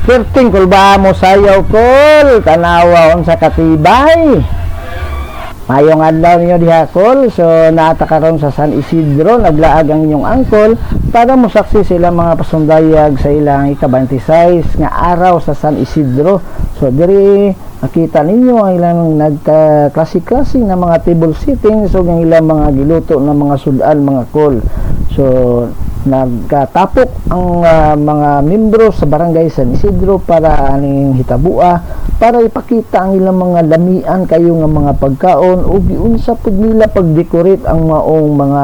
Perting kul ba mo sayaw kul tanawa on sa katibay. Mayong adlaw niyo diha kul. So naata karon sa San Isidro, naglaag ang inyong angkol para mo saksi sila mga pasundayag sa ilang ika-26 nga araw sa San Isidro. So diri nakita ninyo ang ilang nagka-klasik-klasik na mga table sitting, so ang ilang mga giluto na mga sudan mga kul. So nagkatapok ang mga membro sa barangay San Isidro para aning hitabua para ipakita ang ilang mga lamian kayo nga mga pagkaon ug giunsa pud nila pag-decorate ang maong mga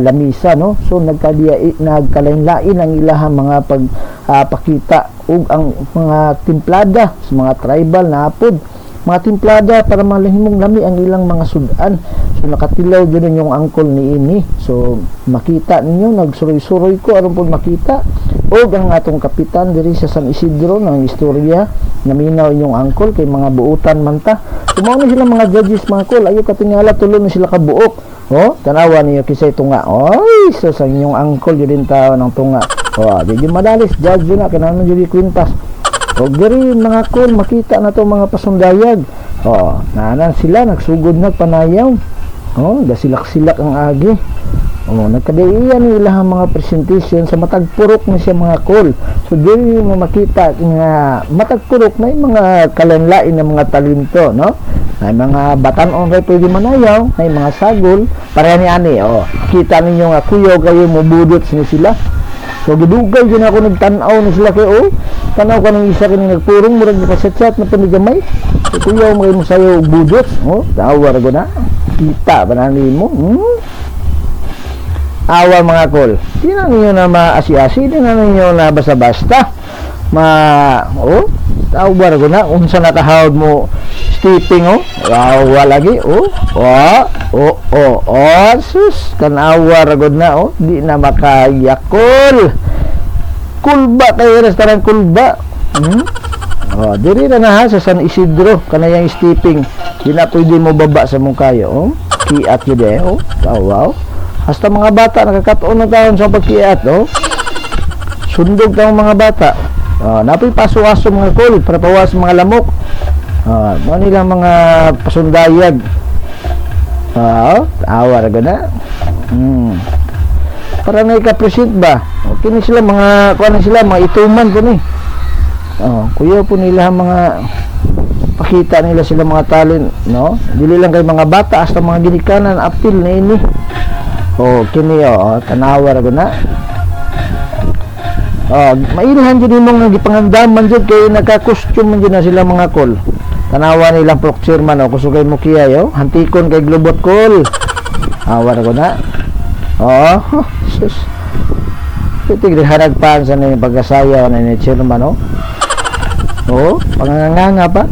lamisa, no. So nagkalain-lain ang ilahang mga pagpakita ug ang mga timplada sa mga tribal na apod mga timplada para malahimong lami ang ilang mga sudan. So nakatilaw din yung angkol ni ini. So makita ninyo nagsuroy-suroy ko aron pud makita og ang atong kapitan diri sa San Isidro ng istorya naminaw inyong angkol kay mga buutan man ta. So mao na sila mga judges mga kol, ayo katingala tulo na sila ka buok. Oh, tanawa niyo kisay tunga. Oy, so sa inyong angkol jud tao ng tunga. Oh, di madalis judge na kanang jud kwintas. O diri mga kol makita na to mga pasundayag. Oh, nanan sila nagsugod nagpanayaw. Oh, gasilak-silak ang agi. Oh, nagkadaiyan nila ang mga presentation sa matagpurok na siya mga kol. So diri mo makita nga matagpurok na yung mga kalanlain na mga talento, no? May mga batanon ray pwede manayaw, may mga sagol, pareha ni ani. Oh, kita ninyo nga kuyo kayo mo budot sila. So gidugay din ako nagtanaw na sila kay tanaw ka ng isa kini nagpurong murag gipaset-set na panigamay. So kuya mo mo sayo budot, tawar ko na. Kita ba na nimo? Awa mga kol. Di na ninyo na maasi-asi, di na ninyo na basta-basta. Tawar ko na unsa nakahawd mo stepping awa lagi sus tanawa ragod na di na makayakol kulba kayo restaurant kulba diri na ha sa San Isidro kanayang stepping di na pwede mo baba sa mong kayo kiat yun tawaw hasta mga bata nakakataon na taon sa pagkiat sundog taong mga bata napoy paso-aso mga kol para pawas mga lamok mga nilang mga pasundayag awar gana para na ika-present ba kini sila mga kuan sila mga ituman ko ni kuya po nila mga pakita nila sila mga talent, no, dili lang kay mga bata hasta mga ginikanan apil na ini kini tanawar gana. Mailhan dyan yung mga gipangandaman dyan kaya naka-costume man dyan na sila mga kol. Tanawa nilang procurement kusugay mo kiyay hantikon kay globot kol. Awar ko na. Sus. Pitig rin hanagpan sa na yung pagkasayaw na yung chairman panganganga pa.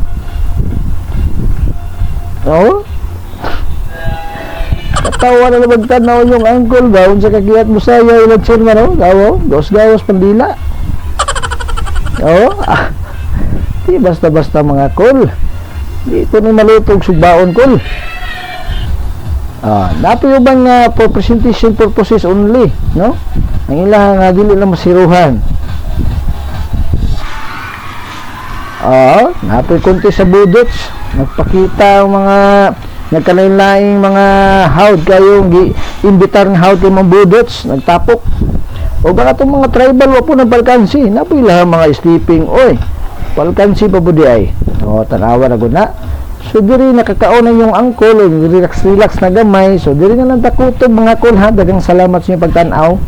Katawa na magtanaw yung angkol gawon sa kakiyat mo sayo ilang chairman gawas pandila di basta-basta mga kol dito na malutog subaon kol napayubang for presentation purposes only, no, ang ilang dili lang masiruhan napay konti sa budots nagpakita ang mga nagkalain-laing mga hawd kayong imbitar ng hawd kay mga budots nagtapok o baka itong mga tribal wapo ng Balkansi napoy lang mga stepping Balkansi pa po di ay tanawa na guna. So diri nakakaon yung angkol relax na gamay. So diri na lang takutob mga kol ha, dagang salamat sa inyong pagtanaw.